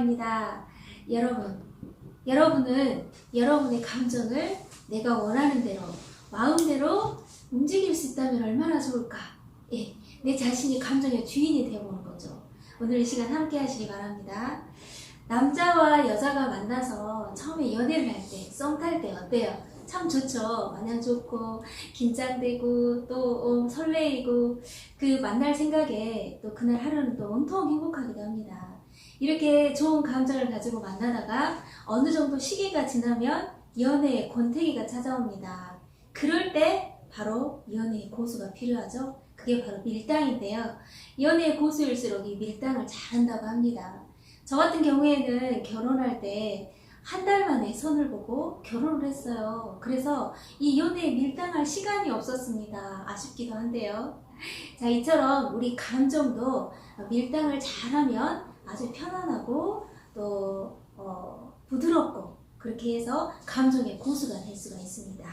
합니다. 여러분은 여러분의 감정을 내가 원하는 대로, 마음대로 움직일 수 있다면 얼마나 좋을까? 예, 내 자신이 감정의 주인이 되어보는 거죠. 오늘 이 시간 함께 하시기 바랍니다. 남자와 여자가 만나서 처음에 연애를 할 때, 썸 탈 때 어때요? 참 좋죠. 마냥 좋고 긴장되고 또 설레이고 그 만날 생각에 또 그날 하루는 또 온통 행복하기도 합니다. 이렇게 좋은 감정을 가지고 만나다가 어느 정도 시기가 지나면 연애의 권태기가 찾아옵니다. 그럴 때 바로 연애의 고수가 필요하죠. 그게 바로 밀당인데요. 연애의 고수일수록 이 밀당을 잘한다고 합니다. 저 같은 경우에는 결혼할 때 한 달 만에 선을 보고 결혼을 했어요. 그래서 이 연애에 밀당할 시간이 없었습니다. 아쉽기도 한데요. 자, 이처럼 우리 감정도 밀당을 잘하면 아주 편안하고 또 부드럽고 그렇게 해서 감정의 고수가 될 수가 있습니다.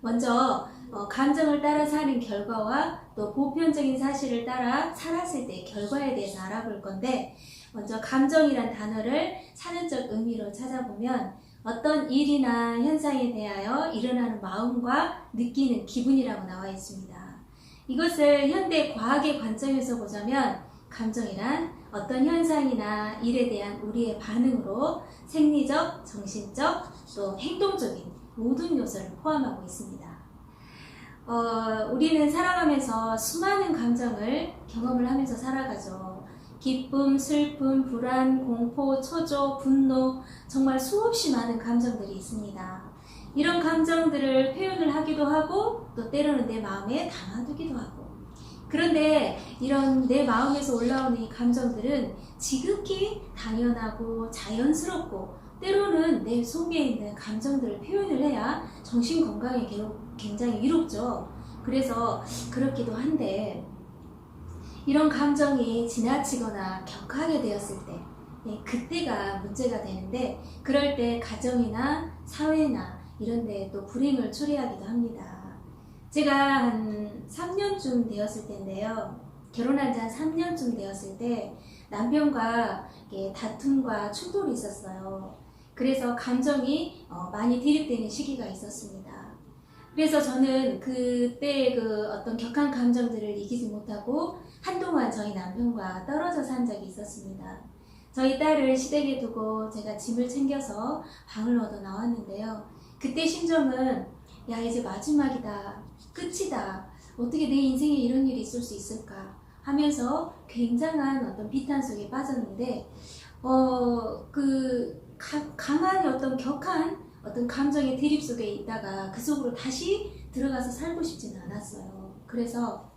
먼저 감정을 따라 사는 결과와 또 보편적인 사실을 따라 살았을 때의 결과에 대해서 알아볼 건데, 먼저 감정이란 단어를 사전적 의미로 찾아보면 어떤 일이나 현상에 대하여 일어나는 마음과 느끼는 기분이라고 나와 있습니다. 이것을 현대 과학의 관점에서 보자면 감정이란 어떤 현상이나 일에 대한 우리의 반응으로 생리적, 정신적, 또 행동적인 모든 요소를 포함하고 있습니다. 우리는 살아가면서 수많은 감정을 경험을 하면서 살아가죠. 기쁨, 슬픔, 불안, 공포, 초조, 분노, 정말 수없이 많은 감정들이 있습니다. 이런 감정들을 표현을 하기도 하고 또 때로는 내 마음에 담아두기도 하고, 그런데 이런 내 마음에서 올라오는 이 감정들은 지극히 당연하고 자연스럽고 때로는 내 속에 있는 감정들을 표현을 해야 정신 건강에 굉장히 이롭죠. 그래서 그렇기도 한데, 이런 감정이 지나치거나 격하게 되었을 때 그때가 문제가 되는데, 그럴 때 가정이나 사회나 이런 데 또 불행을 초래하기도 합니다. 제가 한 3년쯤 되었을 때인데요. 결혼한 지 한 3년쯤 되었을 때 남편과 다툼과 충돌이 있었어요. 그래서 감정이 많이 대립되는 시기가 있었습니다. 그래서 저는 그때 그 어떤 격한 감정들을 이기지 못하고 한동안 저희 남편과 떨어져 산 적이 있었습니다. 저희 딸을 시댁에 두고 제가 짐을 챙겨서 방을 얻어 나왔는데요. 그때 심정은 야, 이제 마지막이다, 끝이다, 어떻게 내 인생에 이런 일이 있을 수 있을까 하면서 굉장한 어떤 비탄 속에 빠졌는데, 강한 어떤 격한 어떤 감정의 대립 속에 있다가 그 속으로 다시 들어가서 살고 싶지는 않았어요. 그래서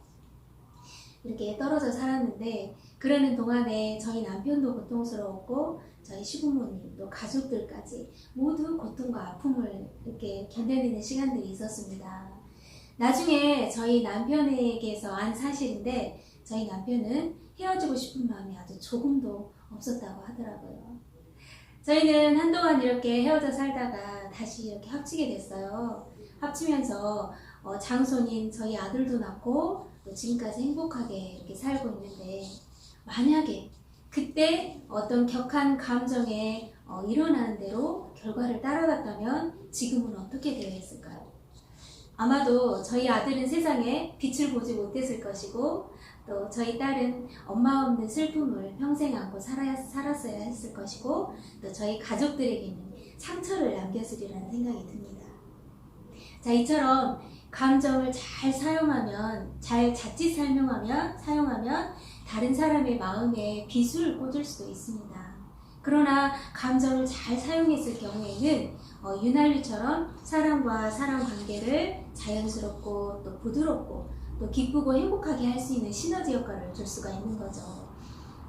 이렇게 떨어져 살았는데, 그러는 동안에 저희 남편도 고통스러웠고 저희 시부모님 또 가족들까지 모두 고통과 아픔을 이렇게 견뎌내는 시간들이 있었습니다. 나중에 저희 남편에게서 안 사실인데, 저희 남편은 헤어지고 싶은 마음이 아주 조금도 없었다고 하더라고요. 저희는 한동안 이렇게 헤어져 살다가 다시 이렇게 합치게 됐어요. 합치면서 장손인 저희 아들도 낳고 또 지금까지 행복하게 이렇게 살고 있는데, 만약에 그때 어떤 격한 감정에 일어나는 대로 결과를 따라갔다면 지금은 어떻게 되어 있을까요? 아마도 저희 아들은 세상에 빛을 보지 못했을 것이고, 또 저희 딸은 엄마 없는 슬픔을 평생 안고 살았어야 했을 것이고, 또 저희 가족들에게는 상처를 남겼으리라는 생각이 듭니다. 자, 이처럼 감정을 잘 사용하면, 잘 자칫 사용하면 다른 사람의 마음에 비수를 꽂을 수도 있습니다. 그러나 감정을 잘 사용했을 경우에는 윤활유처럼 사람과 사람 관계를 자연스럽고 또 부드럽고 또 기쁘고 행복하게 할 수 있는 시너지 효과를 줄 수가 있는 거죠.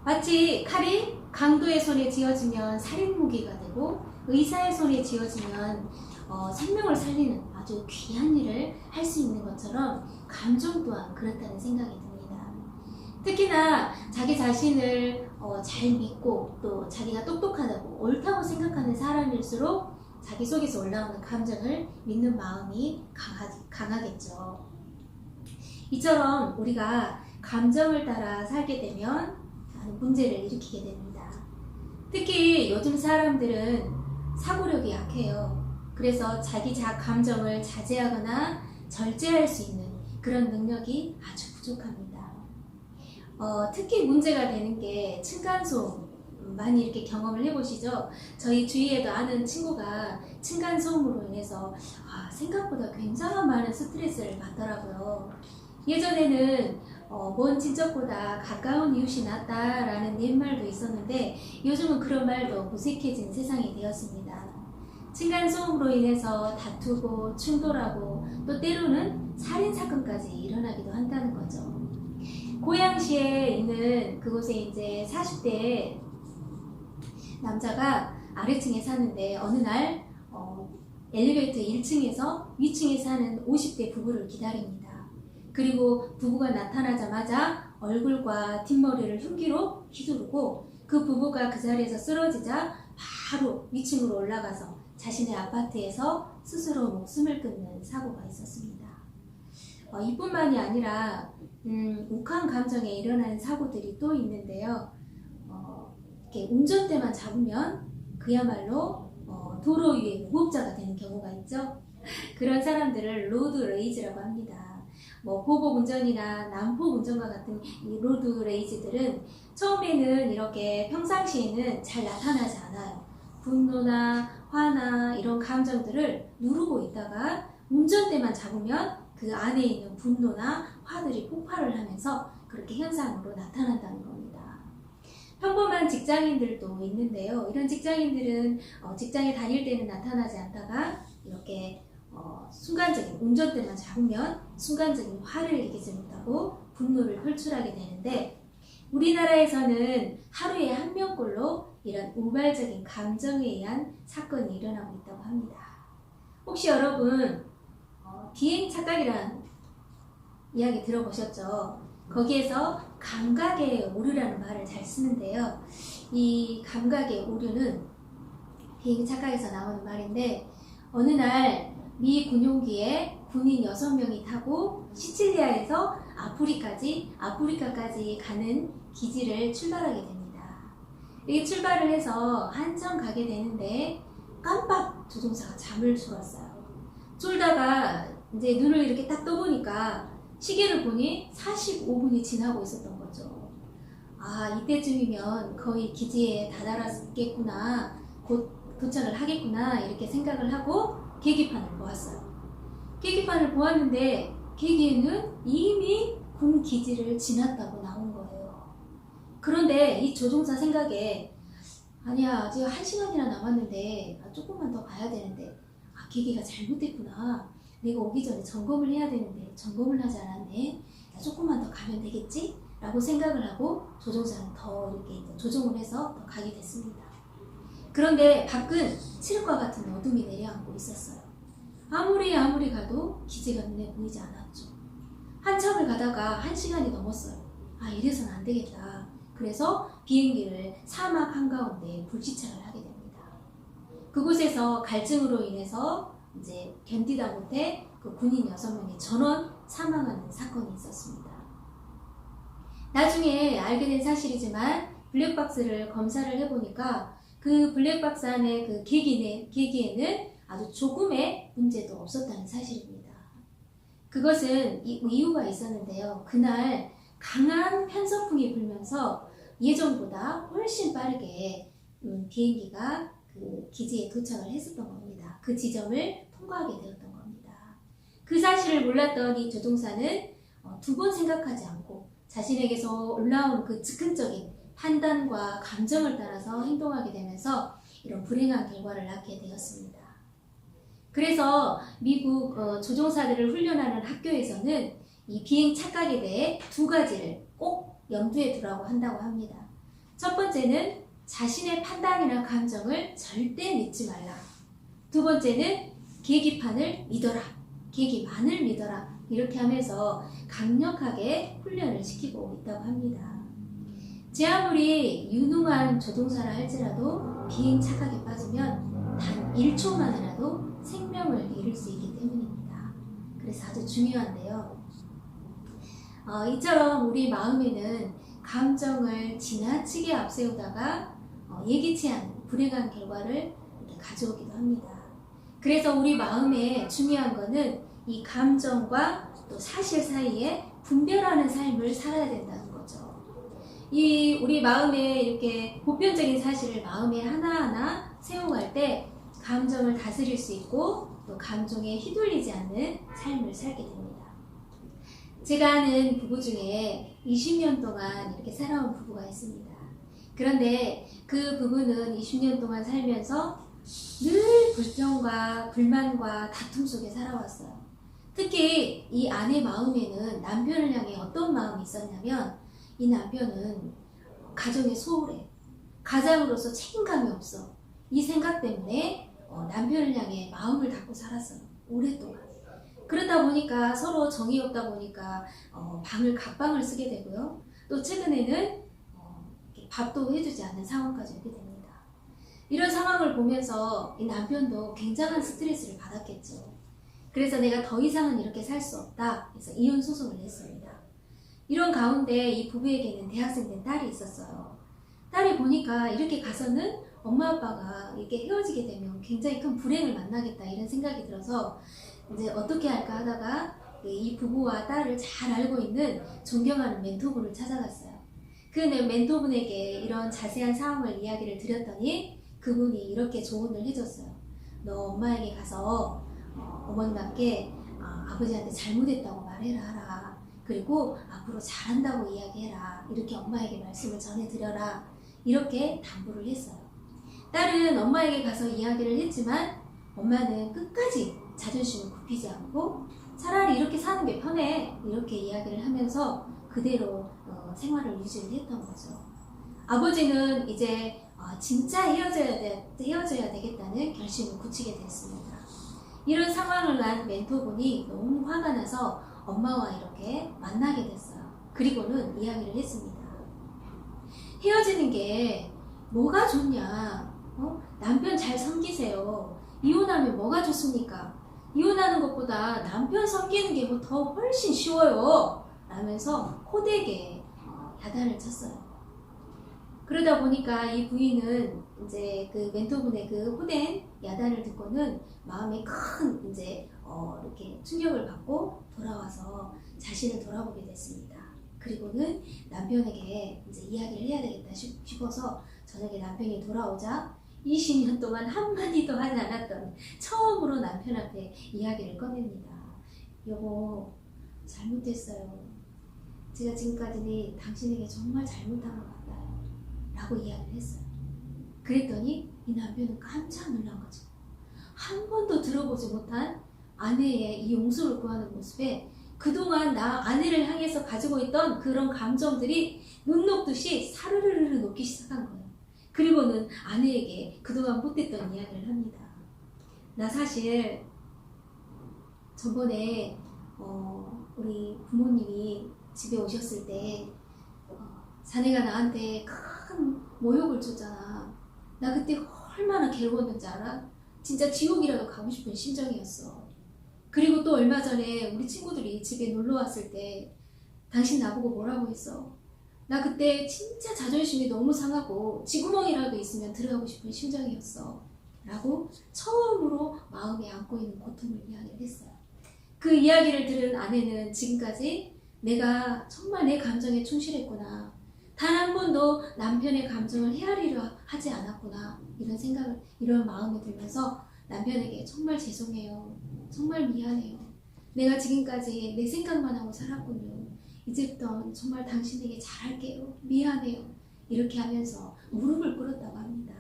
마치 칼이 강도의 손에 쥐어지면 살인무기가 되고, 의사의 손에 쥐어지면 생명을 살리는 아주 귀한 일을 할 수 있는 것처럼 감정 또한 그렇다는 생각이 듭니다. 특히나 자기 자신을 잘 믿고 또 자기가 똑똑하다고 옳다고 생각하는 사람일수록 자기 속에서 올라오는 감정을 믿는 마음이 강하겠죠. 이처럼 우리가 감정을 따라 살게 되면 문제를 일으키게 됩니다. 특히 요즘 사람들은 사고력이 약해요. 그래서 자기 감정을 자제하거나 절제할 수 있는 그런 능력이 아주 부족합니다. 특히 문제가 되는 게 층간소음, 많이 이렇게 경험을 해보시죠? 저희 주위에도 아는 친구가 층간소음으로 인해서 생각보다 굉장히 많은 스트레스를 받더라고요. 예전에는 먼 친척보다 가까운 이웃이 낫다라는 옛말도 있었는데 요즘은 그런 말도 무색해진 세상이 되었습니다. 층간소음으로 인해서 다투고 충돌하고 또 때로는 살인사건까지 일어나기도 한다는 거죠. 고양시에 있는 그곳에 이제 40대 남자가 아래층에 사는데 어느 날 엘리베이터 1층에서 위층에 사는 50대 부부를 기다립니다. 그리고 부부가 나타나자마자 얼굴과 뒷머리를 흉기로 휘두르고 그 부부가 그 자리에서 쓰러지자 바로 위층으로 올라가서 자신의 아파트에서 스스로 목숨을 끊는 사고가 있었습니다. 이뿐만이 아니라 욱한 감정에 일어나는 사고들이 또 있는데요. 이렇게 운전대만 잡으면 그야말로 도로 위에 무법자가 되는 경우가 있죠. 그런 사람들을 로드 레이즈라고 합니다. 보복 운전이나 난폭 운전과 같은 이 로드 레이즈들은 처음에는 이렇게 평상시에는 잘 나타나지 않아요. 분노나 화나 이런 감정들을 누르고 있다가 운전대만 잡으면 그 안에 있는 분노나 화들이 폭발을 하면서 그렇게 현상으로 나타난다는 겁니다. 평범한 직장인들도 있는데요. 이런 직장인들은 직장에 다닐 때는 나타나지 않다가 이렇게 순간적인 운전대만 잡으면 순간적인 화를 이기지 못하고 분노를 표출하게 되는데 우리나라에서는 하루에 한 명꼴로 이런 우발적인 감정에 의한 사건이 일어나고 있다고 합니다. 혹시 여러분 비행 착각이란 이야기 들어보셨죠? 거기에서 감각의 오류라는 말을 잘 쓰는데요. 이 감각의 오류는 비행 착각에서 나오는 말인데 어느 날 미 군용기에 군인 6명이 타고 시칠리아에서 아프리카까지 가는 기지를 출발하게 됩니다. 이게 출발을 해서 한참 가게 되는데 깜빡 조종사가 잠을 졸았어요. 졸다가 이제 눈을 이렇게 딱 떠보니까 시계를 보니 45분이 지나고 있었던 거죠. 이때쯤이면 거의 기지에 다다랐겠구나, 곧 도착을 하겠구나 이렇게 생각을 하고 계기판을 보았어요. 계기판을 보았는데 계기에는 이미 군 기지를 지났다고 나온 거예요. 그런데 이 조종사 생각에 아니야, 아직 1시간이나 남았는데 조금만 더 가야 되는데 계기가 잘못됐구나. 내가 오기 전에 점검을 해야 되는데 점검을 하지 않았네. 조금만 더 가면 되겠지? 라고 생각을 하고 조종사는 더 이렇게 조종을 해서 더 가게 됐습니다. 그런데 밖은 칠흑과 같은 어둠이 내려앉고 있었어요. 아무리 가도 기지가 눈에 보이지 않았죠. 한참을 가다가 1시간이 넘었어요. 이래서는 안 되겠다. 그래서 비행기를 사막 한가운데 불시착을 하게 됩니다. 그곳에서 갈증으로 인해서 이제 견디다 못해 그 군인 6명이 전원 사망하는 사건이 있었습니다. 나중에 알게 된 사실이지만 블랙박스를 검사를 해보니까 그 블랙박스 안에 그 계기에는 아주 조금의 문제도 없었다는 사실입니다. 그것은 이유가 있었는데요. 그날 강한 편서풍이 불면서 예전보다 훨씬 빠르게 비행기가 그 기지에 도착을 했었던 겁니다. 그 지점을 통과하게 되었던 겁니다. 그 사실을 몰랐던 이 조종사는 2번 생각하지 않고 자신에게서 올라온 그 즉흥적인 판단과 감정을 따라서 행동하게 되면서 이런 불행한 결과를 낳게 되었습니다. 그래서 미국 조종사들을 훈련하는 학교에서는 이 비행 착각에 대해 2가지를 꼭 염두에 두라고 한다고 합니다. 첫 번째는 자신의 판단이나 감정을 절대 믿지 말라. 2번째는 계기판을 믿어라. 계기만을 믿어라. 이렇게 하면서 강력하게 훈련을 시키고 있다고 합니다. 제 아무리 유능한 조종사라 할지라도 비행 착각에 빠지면 단 1초만이라도 생명을 잃을 수 있기 때문입니다. 그래서 아주 중요한데요. 이처럼 우리 마음에는 감정을 지나치게 앞세우다가 예기치 않은 불행한 결과를 이렇게 가져오기도 합니다. 그래서 우리 마음에 중요한 거는 이 감정과 또 사실 사이에 분별하는 삶을 살아야 된다는 거죠. 이 우리 마음에 이렇게 보편적인 사실을 마음에 하나하나 세워갈 때 감정을 다스릴 수 있고 또 감정에 휘둘리지 않는 삶을 살게 됩니다. 제가 아는 부부 중에 20년 동안 이렇게 살아온 부부가 있습니다. 그런데 그 부부는 20년 동안 살면서 늘 불평과 불만과 다툼 속에 살아왔어요. 특히 이 아내 마음에는 남편을 향해 어떤 마음이 있었냐면 이 남편은 가정에 소홀해. 가장으로서 책임감이 없어. 이 생각 때문에 남편을 향해 마음을 닫고 살았어요. 오랫동안. 그러다 보니까 서로 정이 없다 보니까 방을 각방을 쓰게 되고요. 또 최근에는 밥도 해주지 않는 상황까지 오게 됩니다. 이런 상황을 보면서 이 남편도 굉장한 스트레스를 받았겠죠. 그래서 내가 더 이상은 이렇게 살 수 없다. 그래서 이혼 소송을 냈습니다. 이런 가운데 이 부부에게는 대학생 된 딸이 있었어요. 딸이 보니까 이렇게 가서는 엄마 아빠가 이렇게 헤어지게 되면 굉장히 큰 불행을 만나겠다 이런 생각이 들어서 이제 어떻게 할까 하다가 이 부부와 딸을 잘 알고 있는 존경하는 멘토분을 찾아갔어요. 그 멘토분에게 이런 자세한 상황을 이야기를 드렸더니 그분이 이렇게 조언을 해줬어요. 너 엄마에게 가서 어머님께 아버지한테 잘못했다고 말해라. 그리고 앞으로 잘한다고 이야기해라. 이렇게 엄마에게 말씀을 전해드려라. 이렇게 당부를 했어요. 딸은 엄마에게 가서 이야기를 했지만 엄마는 끝까지 자존심을 굽히지 않고 차라리 이렇게 사는 게 편해. 이렇게 이야기를 하면서 그대로 생활을 유지를 했던 거죠. 아버지는 이제 진짜 헤어져야 되겠다는 결심을 굳히게 됐습니다. 이런 상황을 난 멘토분이 너무 화가 나서 엄마와 이렇게 만나게 됐어요. 그리고는 이야기를 했습니다. 헤어지는 게 뭐가 좋냐? 남편 잘 섬기세요. 이혼하면 뭐가 좋습니까? 이혼하는 것보다 남편 섬기는 게 뭐 더 훨씬 쉬워요. 라면서 호되게 야단을 쳤어요. 그러다 보니까 이 부인은 이제 그 멘토분의 그 호된 야단을 듣고는 마음에 큰 이제 이렇게 충격을 받고 돌아와서 자신을 돌아보게 됐습니다. 그리고는 남편에게 이제 이야기를 해야 되겠다 싶어서 저녁에 남편이 돌아오자 20년 동안 한마디도 하지 않았던 처음으로 남편 앞에 이야기를 꺼냅니다. 여보, 잘못했어요. 제가 지금까지 당신에게 정말 잘못한 것 같아요. 라고 이야기를 했어요. 그랬더니 이 남편은 깜짝 놀란 거죠. 한 번도 들어보지 못한 아내의 이 용서를 구하는 모습에 그동안 나 아내를 향해서 가지고 있던 그런 감정들이 눈 녹듯이 사르르르 녹기 시작한 거예요. 그리고는 아내에게 그동안 못했던 이야기를 합니다. 나 사실 저번에 우리 부모님이 집에 오셨을 때 자네가 나한테 큰 모욕을 줬잖아. 나 그때 얼마나 괴로웠는지 알아? 진짜 지옥이라도 가고 싶은 심정이었어. 그리고 또 얼마 전에 우리 친구들이 집에 놀러 왔을 때 당신 나보고 뭐라고 했어? 나 그때 진짜 자존심이 너무 상하고 쥐구멍이라도 있으면 들어가고 싶은 심정이었어. 라고 처음으로 마음에 안고 있는 고통을 이야기를 했어요. 그 이야기를 들은 아내는 지금까지 내가 정말 내 감정에 충실했구나. 단 한 번도 남편의 감정을 헤아리려 하지 않았구나. 이런 마음이 들면서 남편에게 정말 죄송해요. 정말 미안해요. 내가 지금까지 내 생각만 하고 살았군요. 이제부터 정말 당신에게 잘할게요. 미안해요. 이렇게 하면서 무릎을 꿇었다고 합니다.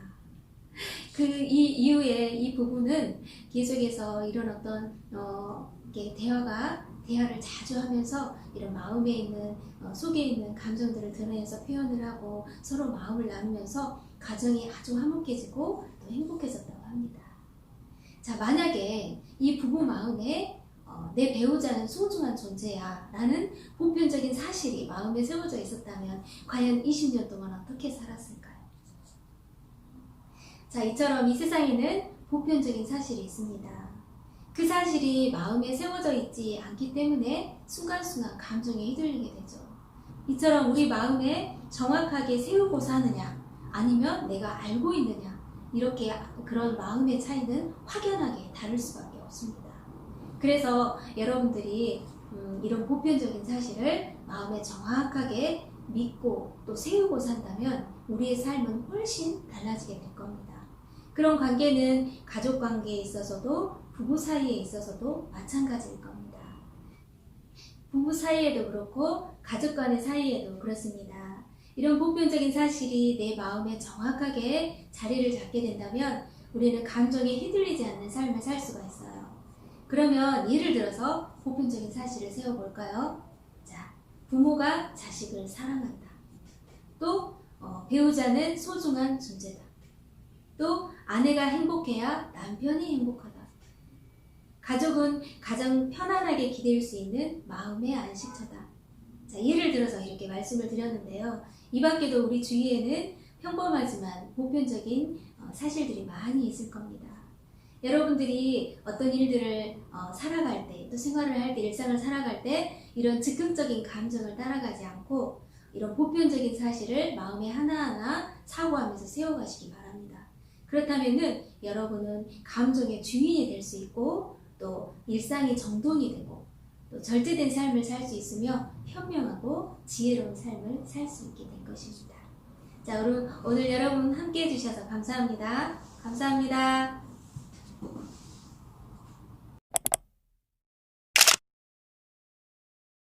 이 이후에 이 부부는 계속해서 이런 어떤 이렇게 대화를 자주 하면서 이런 마음에 있는 속에 있는 감정들을 드러내서 표현을 하고 서로 마음을 나누면서 가정이 아주 화목해지고 또 행복해졌다고 합니다. 자, 만약에 이 부부 마음에 내 배우자는 소중한 존재야 라는 보편적인 사실이 마음에 세워져 있었다면 과연 20년 동안 어떻게 살았을까요? 자, 이처럼 이 세상에는 보편적인 사실이 있습니다. 그 사실이 마음에 세워져 있지 않기 때문에 순간순간 감정에 휘둘리게 되죠. 이처럼 우리 마음에 정확하게 세우고 사느냐 아니면 내가 알고 있느냐, 이렇게 그런 마음의 차이는 확연하게 다를 수밖에 없습니다. 그래서 여러분들이 이런 보편적인 사실을 마음에 정확하게 믿고 또 세우고 산다면 우리의 삶은 훨씬 달라지게 될 겁니다. 그런 관계는 가족 관계에 있어서도 부부 사이에 있어서도 마찬가지일 겁니다. 부부 사이에도 그렇고 가족 간의 사이에도 그렇습니다. 이런 보편적인 사실이 내 마음에 정확하게 자리를 잡게 된다면 우리는 감정에 휘둘리지 않는 삶을 살 수가 있어요. 그러면 예를 들어서 보편적인 사실을 세워볼까요? 자, 부모가 자식을 사랑한다. 또 배우자는 소중한 존재다. 또 아내가 행복해야 남편이 행복하다. 가족은 가장 편안하게 기댈 수 있는 마음의 안식처다. 자, 예를 들어서 이렇게 말씀을 드렸는데요. 이 밖에도 우리 주위에는 평범하지만 보편적인 사실들이 많이 있을 겁니다. 여러분들이 어떤 일들을 살아갈 때, 또 생활을 할 때, 일상을 살아갈 때 이런 즉흥적인 감정을 따라가지 않고 이런 보편적인 사실을 마음에 하나하나 사고하면서 세워가시기 바랍니다. 그렇다면은 여러분은 감정의 주인이 될 수 있고 또 일상이 정돈이 되고 또 절제된 삶을 살 수 있으며 현명하고 지혜로운 삶을 살 수 있게 될 것입니다. 자, 오늘 여러분 함께 해주셔서 감사합니다. 감사합니다.